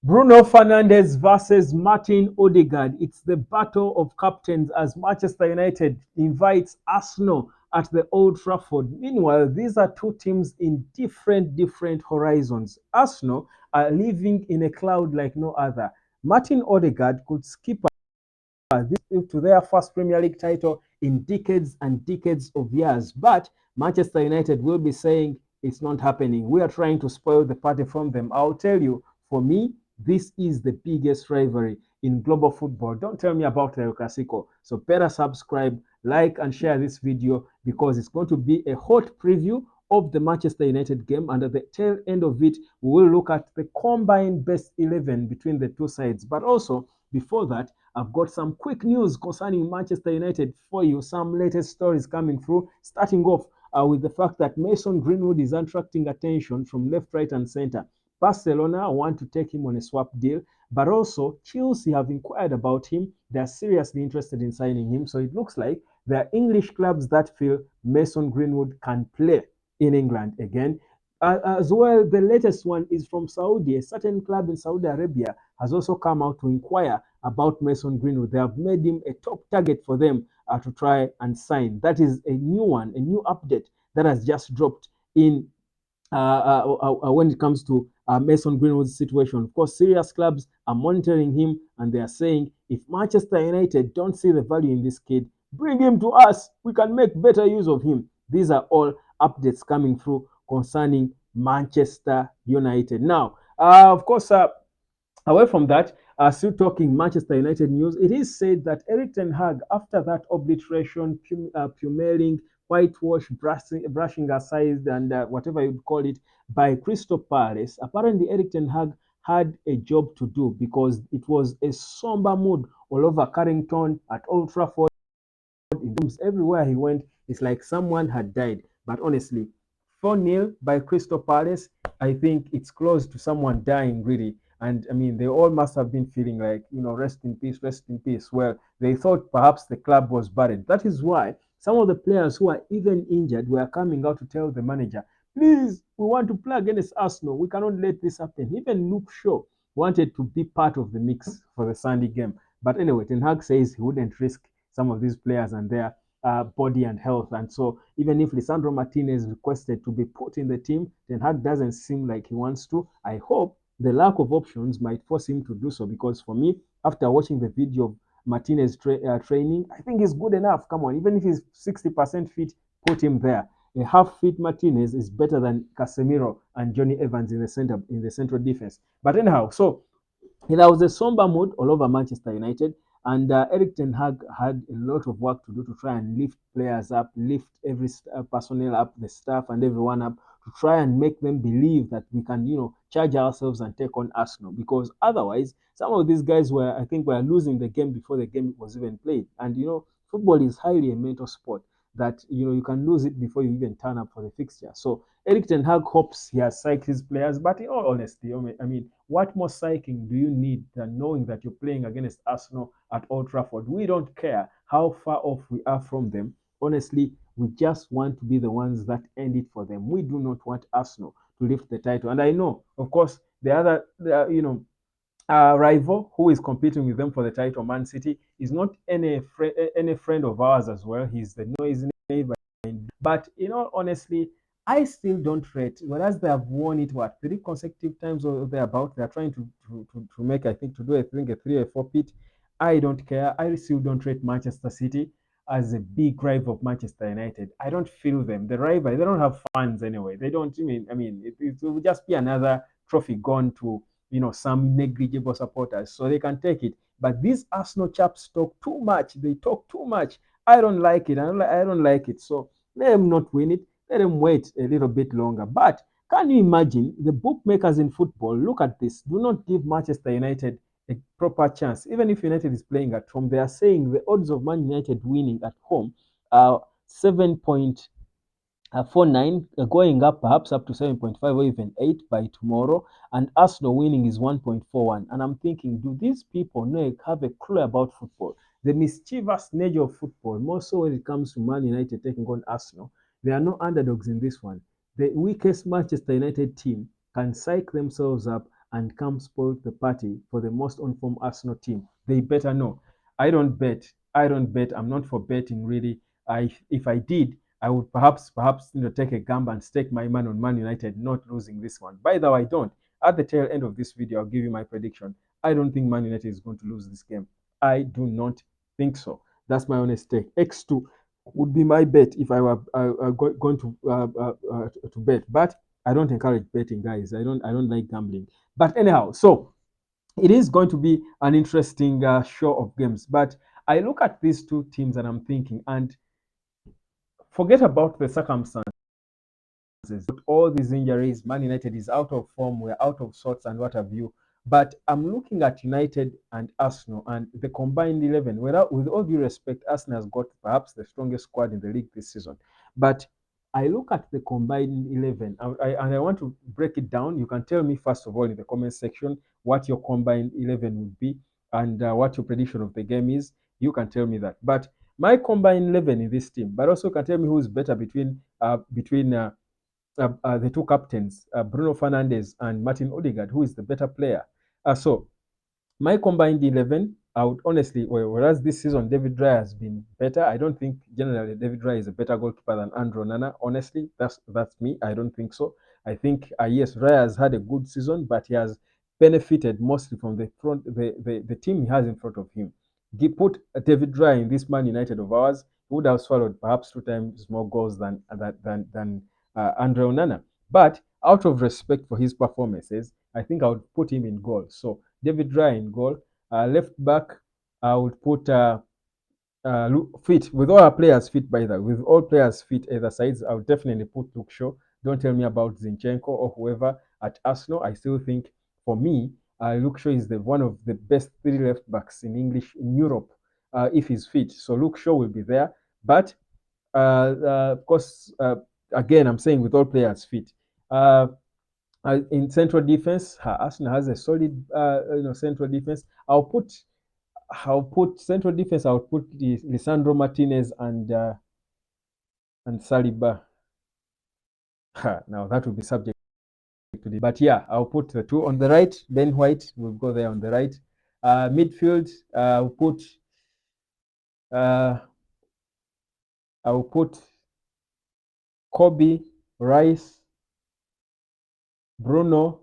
Bruno Fernandes versus Martin Odegaard. It's the battle of captains as Manchester United invites Arsenal at the Old Trafford. Meanwhile, these are two teams in different horizons. Arsenal are living in a cloud like no other. Martin Odegaard could skip this to their first Premier League title in decades and decades of years. But Manchester United will be saying it's not happening. We are trying to spoil the party from them. I'll tell you, for me, this is the biggest rivalry in global football. Don't tell me about El Clasico. So better subscribe, like, and share this video because it's going to be a hot preview of the Manchester United game. And at the tail end of it, we will look at the combined best 11 between the two sides. But also, before that, I've got some quick news concerning Manchester United for you, some latest stories coming through, starting off with the fact that Mason Greenwood is attracting attention from left, right, and center. Barcelona want to take him on a swap deal, but also Chelsea have inquired about him. They're seriously interested in signing him. So it looks like there are English clubs that feel Mason Greenwood can play in England again. As well, the latest one is from Saudi. A certain club in Saudi Arabia has also come out to inquire about Mason Greenwood. They have made him a top target for them to try and sign. That is a new one, a new update that has just dropped in when it comes to Mason Greenwood's situation. Of course, serious clubs are monitoring him and they are saying if Manchester United don't see the value in this kid, bring him to us. We can make better use of him. These are all updates coming through concerning Manchester United. Now, of course, away from that, still talking Manchester United news, it is said that Eric Ten Hag, after that obliteration, pummeling, whitewash, brushing aside, and whatever you'd call it, by Crystal Palace, apparently Eric Ten Hag had a job to do because it was a somber mood all over Carrington, at Old Trafford, everywhere he went. It's like someone had died. But honestly, 4-0 by Crystal Palace, I think it's close to someone dying, really. And I mean, they all must have been feeling like, rest in peace, rest in peace. Well, they thought perhaps the club was buried. That is why some of the players who are even injured were coming out to tell the manager, please, we want to play against Arsenal. We cannot let this happen. Even Luke Shaw wanted to be part of the mix for the Sunday game. But anyway, Ten Hag says he wouldn't risk some of these players and their body and health. And so, even if Lisandro Martinez requested to be put in the team, Ten Hag doesn't seem like he wants to. I hope the lack of options might force him to do so because for me, after watching the video of Martinez training, I think he's good enough. Come on, even if he's 60% fit, put him there. A half-fit Martinez is better than Casemiro and Johnny Evans in the central defense. But anyhow, so there was a somber mood all over Manchester United, and Eric Ten Hag had a lot of work to do to try and lift players up, lift every personnel up, the staff and everyone up, to try and make them believe that we can, charge ourselves and take on Arsenal. Because otherwise, some of these guys I think, were losing the game before the game was even played. And football is highly a mental sport that you can lose it before you even turn up for the fixture. So Eric Ten Hag hopes he has psyched his players, but in all honesty, I mean, what more psyching do you need than knowing that you're playing against Arsenal at Old Trafford? We don't care how far off we are from them. Honestly, we just want to be the ones that end it for them. We do not want Arsenal to lift the title. And I know, of course, rival who is competing with them for the title, Man City, is not any friend of ours as well. He's the noisy neighbor. But honestly, I still don't rate. Whereas they have won it, what, 3 consecutive times or thereabout. They are trying to make, I think, to do, I think, a 3 or 4 pit. I don't care. I still don't rate Manchester City as a big rival of Manchester United. I don't feel them. The rival, they don't have fans anyway. They don't. It will just be another trophy gone to some negligible supporters, so they can take it. But these Arsenal chaps talk too much. They talk too much. I don't like it. I don't like it. So let them not win it. Let them wait a little bit longer. But can you imagine the bookmakers in football? Look at this. Do not give Manchester United a proper chance. Even if United is playing at home, they are saying the odds of Man United winning at home are 7.49, going up perhaps up to 7.5 or even 8 by tomorrow. And Arsenal winning is 1.41. And I'm thinking, do these people have a clue about football? The mischievous nature of football, more so when it comes to Man United taking on Arsenal. They are no underdogs in this one. The weakest Manchester United team can psych themselves up and come spoil the party for the most on-form Arsenal team. They better know. I don't bet. I don't bet. I'm not for betting really. If I did, I would perhaps take a gamble and stake my money on Man United not losing this one. By the way, I don't. At the tail end of this video, I'll give you my prediction. I don't think Man United is going to lose this game. I do not think so. That's my honest take. X2 would be my bet if I were going to bet, but I don't encourage betting, guys. I don't like gambling. But anyhow, so it is going to be an interesting show of games. But I look at these two teams and I'm thinking, and forget about the circumstances. With all these injuries, Man United is out of form, we're out of sorts, and what have you. But I'm looking at United and Arsenal and the combined 11. With all due respect, Arsenal has got perhaps the strongest squad in the league this season. But I look at the combined 11 and I want to break it down. You can tell me, first of all, in the comment section what your combined 11 would be and what your prediction of the game is. You can tell me that. But my combined 11 in this team, but also can tell me who is better between the two captains, Bruno Fernandes and Martin Odegaard, who is the better player. So my combined 11, I would honestly, whereas this season David Raya has been better, I don't think generally David Raya is a better goalkeeper than Andre Onana. Honestly, that's me. I don't think so. I think yes, Raya has had a good season, but he has benefited mostly from the team he has in front of him. He put David Raya in this Man United of ours, he would have swallowed perhaps 2 times more goals than Andre Onana. But out of respect for his performances, I think I would put him in goal. So David Raya in goal. Left back, I would put fit with all our players fit by that. With all players fit either sides, I would definitely put Luke Shaw. Don't tell me about Zinchenko or whoever at Arsenal. I still think for me, Luke Shaw is one of the best 3 left backs in Europe if he's fit. So Luke Shaw will be there. But of course, again, I'm saying with all players fit. In central defense, Arsenal has a solid, central defense. I'll put central defense. I'll put Lisandro Martinez and Saliba. Now that will be subject to the. But yeah, I'll put the two on the right. Ben White will go there on the right. Midfield, uh, I'll put Kobe, Rice, Bruno,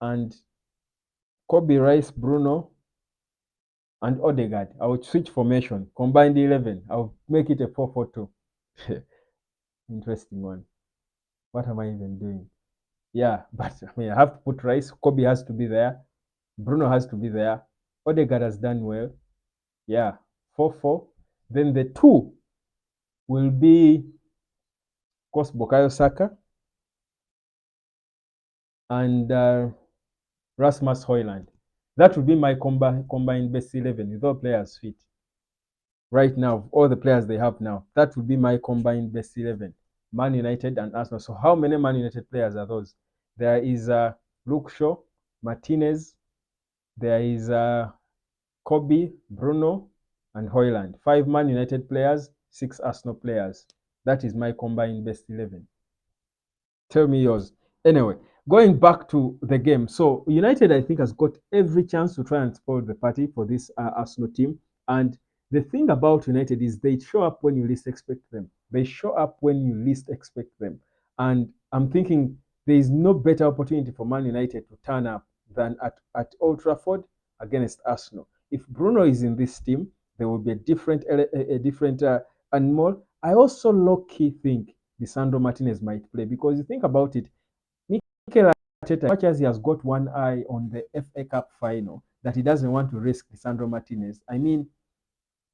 and Kobe, Rice, Bruno, and Odegaard. I would switch formation, combine the 11. I'll make it a 4-4-2. Interesting one. What am I even doing? Yeah, but I have to put Rice. Kobe has to be there. Bruno has to be there. Odegaard has done well. Yeah, 4-4. Then the 2 will be, of course, Bukayo Saka and Rasmus Højlund. That would be my combined best 11 with all players fit. Right now, all the players they have now, that would be my combined best 11. Man United and Arsenal. So how many Man United players are those? There is Luke Shaw, Martinez, there is Kobe, Bruno, and Højlund. 5 Man United players, 6 Arsenal players. That is my combined best 11. Tell me yours. Anyway, going back to the game. So United, I think, has got every chance to try and spoil the party for this Arsenal team. And the thing about United is they show up when you least expect them. They show up when you least expect them. And I'm thinking there is no better opportunity for Man United to turn up than at Old Trafford against Arsenal. If Bruno is in this team, there will be a different animal. I also low-key think Lisandro Martinez might play because you think about it, Mikel Arteta, as much as he has got one eye on the FA Cup final, that he doesn't want to risk Lisandro Martinez. I mean,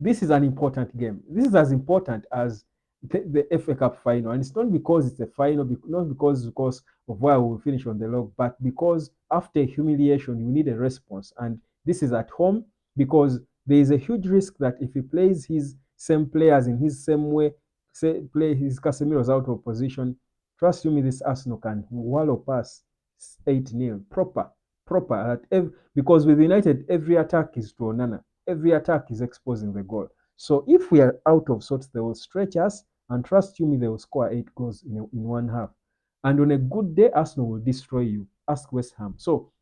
this is an important game. This is as important as the FA Cup final, and it's not because it's a final, not because of where we will finish on the log, but because after humiliation, you need a response, and this is at home because there is a huge risk that if he plays his same players in his same way, say play his Casemiro's out of position, trust me, this Arsenal can wallow past 8-0 proper because with United every attack is to Onana. Every attack is exposing the goal. So if we are out of sorts, they will stretch us, and trust you me, they will score 8 goals in one half. And on a good day, Arsenal will destroy you. ask West Ham. So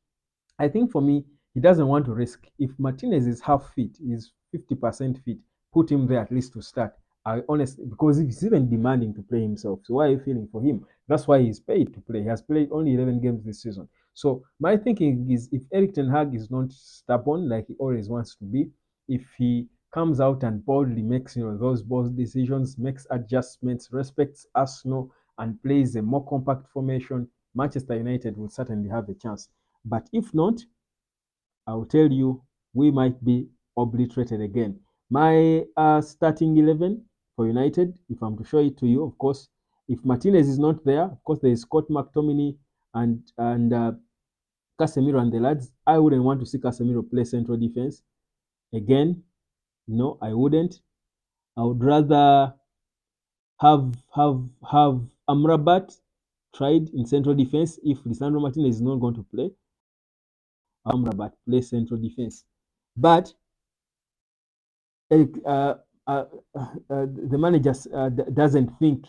I think for me, he doesn't want to risk. If Martinez is half fit, is 50% fit, put him there at least to start. I honestly, because he's even demanding to play himself. So why are you feeling for him? That's why he's paid to play. He has played only 11 games this season. So my thinking is, if Eric Ten Hag is not stubborn like he always wants to be, if he comes out and boldly makes those bold decisions, makes adjustments, respects Arsenal, and plays a more compact formation, Manchester United will certainly have a chance. But if not, I'll tell you, we might be obliterated again. My starting 11 for United, if I'm to show it to you, of course, if Martinez is not there, of course, there is Scott McTominay and Casemiro and the lads. I wouldn't want to see Casemiro play central defense. Again, no, I wouldn't. I would rather have Amrabat tried in central defense if Lisandro Martinez is not going to play. Amrabat play central defense. But Eric, the manager doesn't think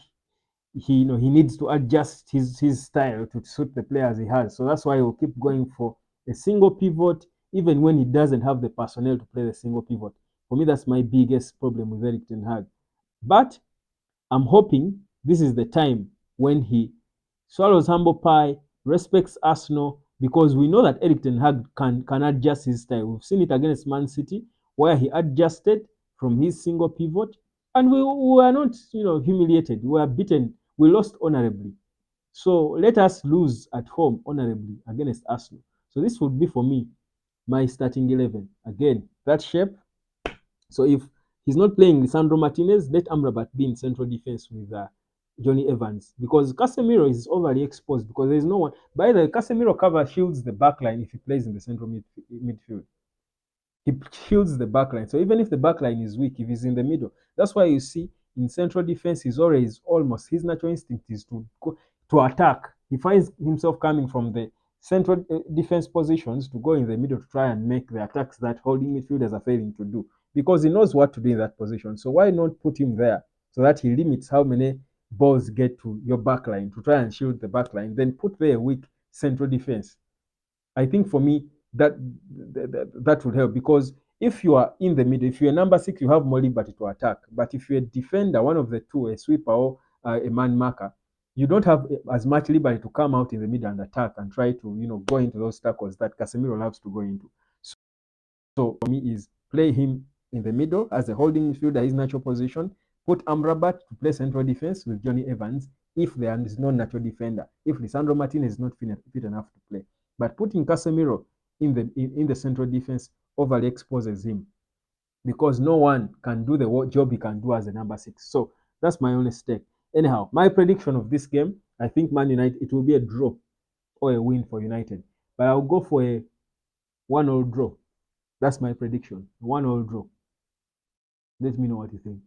he needs to adjust his style to suit the players he has. So that's why he'll keep going for a single pivot, even when he doesn't have the personnel to play the single pivot. For me, that's my biggest problem with Eric Ten Hag. But I'm hoping this is the time when he swallows humble pie, respects Arsenal, because we know that Eric Ten Hag can adjust his style. We've seen it against Man City, where he adjusted from his single pivot, and we were not, humiliated. We were beaten. We lost honorably. So let us lose at home honorably against Arsenal. So this would be for me my starting 11. Again, that shape. So if he's not playing Lisandro Martinez, let Amrabat be in central defense with Johnny Evans, because Casemiro is overly exposed because there's no one. By the way, Casemiro cover shields the back line if he plays in the central midfield. He shields the back line. So even if the back line is weak, if he's in the middle, that's why you see in central defense, he's always almost his natural instinct is to go to attack. He finds himself coming from the central defense positions to go in the middle to try and make the attacks that holding midfielders are failing to do, because he knows what to do in that position. So why not put him there so that he limits how many balls get to your back line to try and shield the back line, then put there a weak central defense. I think for me that would help, because if you are in the middle, if you're number 6, you have more liberty to attack. But if you're a defender, one of the two, a sweeper or a man marker, you don't have as much liberty to come out in the middle and attack and try to go into those tackles that Casemiro loves to go into. So for me is play him in the middle as a holding midfielder, his natural position. Put Amrabat to play central defense with Johnny Evans if there is no natural defender. If Lisandro Martinez is not fit enough to play. But putting Casemiro in the central defense overly exposes him, because no one can do the job he can do as a number 6. So that's my honest take. Anyhow, my prediction of this game, I think Man United, it will be a draw or a win for United. But I'll go for a 1-1 draw. That's my prediction. 1-1 draw. Let me know what you think.